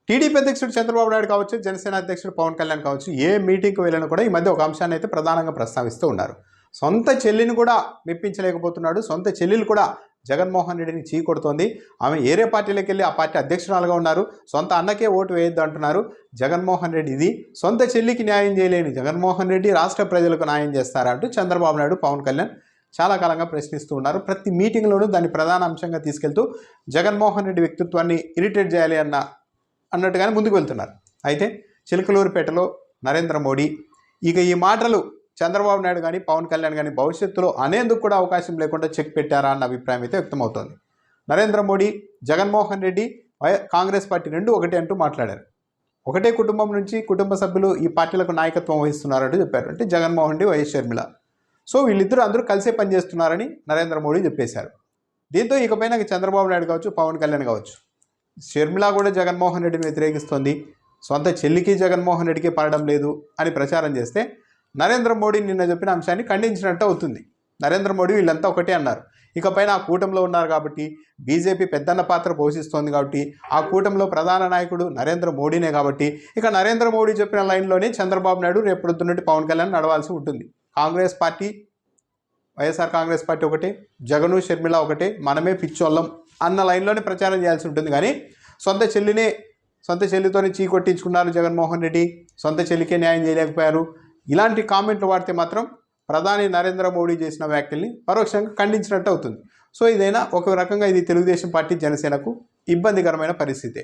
TDP అధ్యక్షుడు చంద్రబాబు నాయుడు కావచ్చు, జనసేన అధ్యక్షుడు పవన్ కళ్యాణ్ కావచ్చు, ఏ మీటింగ్కి వెళ్ళినా కూడా ఈ మధ్య ఒక అంశాన్ని అయితే ప్రధానంగా ప్రస్తావిస్తూ ఉన్నారు. సొంత చెల్లిని కూడా మెప్పించలేకపోతున్నాడు. సొంత చెల్లెలు కూడా జగన్మోహన్ రెడ్డిని చీకొడుతోంది. ఆమె ఏరే పార్టీలోకి వెళ్ళి ఆ పార్టీ అధ్యక్షురాలుగా ఉన్నారు. సొంత అన్నకే ఓటు వేయొద్దు అంటున్నారు జగన్మోహన్ రెడ్డి. ఇది సొంత చెల్లికి న్యాయం చేయలేని జగన్మోహన్ రెడ్డి రాష్ట్ర ప్రజలకు న్యాయం చేస్తారా అంటూ చంద్రబాబు నాయుడు, పవన్ కళ్యాణ్ చాలా కాలంగా ప్రశ్నిస్తూ ఉన్నారు. ప్రతి మీటింగ్లోనూ దాన్ని ప్రధాన అంశంగా తీసుకెళ్తూ జగన్మోహన్ రెడ్డి వ్యక్తిత్వాన్ని ఇరిటేట్ చేయాలి అన్నట్టుగానే ముందుకు వెళ్తున్నారు. అయితే చిలకలూరుపేటలో నరేంద్ర మోడీ ఇక ఈ మాటలు చంద్రబాబు నాయుడు కానీ పవన్ కళ్యాణ్ కానీ భవిష్యత్తులో అనేందుకు కూడా అవకాశం లేకుండా చెక్ పెట్టారా అన్న అభిప్రాయం అయితే వ్యక్తమవుతోంది. నరేంద్ర మోడీ, జగన్మోహన్ రెడ్డి, కాంగ్రెస్ పార్టీ రెండు ఒకటే అంటూ మాట్లాడారు. ఒకటే కుటుంబం నుంచి కుటుంబ సభ్యులు ఈ పార్టీలకు నాయకత్వం వహిస్తున్నారంటూ చెప్పారు. అంటే జగన్మోహన్ రెడ్డి, వైఎస్ షర్మిల. సో వీళ్ళిద్దరూ అందరూ కలిసే పనిచేస్తున్నారని నరేంద్ర మోడీ చెప్పేశారు. దీంతో ఇకపైన చంద్రబాబు నాయుడు కావచ్చు, పవన్ కళ్యాణ్ కావచ్చు, షర్మిల కూడా జగన్మోహన్ రెడ్డిని వ్యతిరేకిస్తోంది, సొంత చెల్లికి జగన్మోహన్ రెడ్డికి పడడం లేదు అని ప్రచారం చేస్తే నరేంద్ర మోడీ నిన్న చెప్పిన అంశాన్ని ఖండించినట్టు అవుతుంది. నరేంద్ర మోడీ వీళ్ళంతా ఒకటే అన్నారు. ఇకపైన ఆ కూటమిలో ఉన్నారు కాబట్టి, బీజేపీ పెద్దన్న పాత్ర పోషిస్తోంది కాబట్టి, ఆ కూటమిలో ప్రధాన నాయకుడు నరేంద్ర మోడీనే కాబట్టి, ఇక నరేంద్ర మోడీ చెప్పిన లైన్లోనే చంద్రబాబు నాయుడు రేపు పొద్దున్నటి పవన్ కళ్యాణ్ నడవాల్సి ఉంటుంది. కాంగ్రెస్ పార్టీ, వైఎస్ఆర్ కాంగ్రెస్ పార్టీ ఒకటే, జగను షర్మిల ఒకటే, మనమే పిచ్చోళ్ళం అన్న లైన్లోనే ప్రచారం చేయాల్సి ఉంటుంది. కానీ సొంత చెల్లితోనే చీకొట్టించుకున్నారు జగన్మోహన్ రెడ్డి, సొంత చెల్లికే న్యాయం చేయలేకపోయారు, ఇలాంటి కామెంట్లు వాడితే మాత్రం ప్రధాని నరేంద్ర మోడీ చేసిన వ్యాఖ్యల్ని పరోక్షంగా ఖండించినట్టు అవుతుంది. సో ఇదైనా ఒక రకంగా ఇది తెలుగుదేశం పార్టీ, జనసేనకు ఇబ్బందికరమైన పరిస్థితే.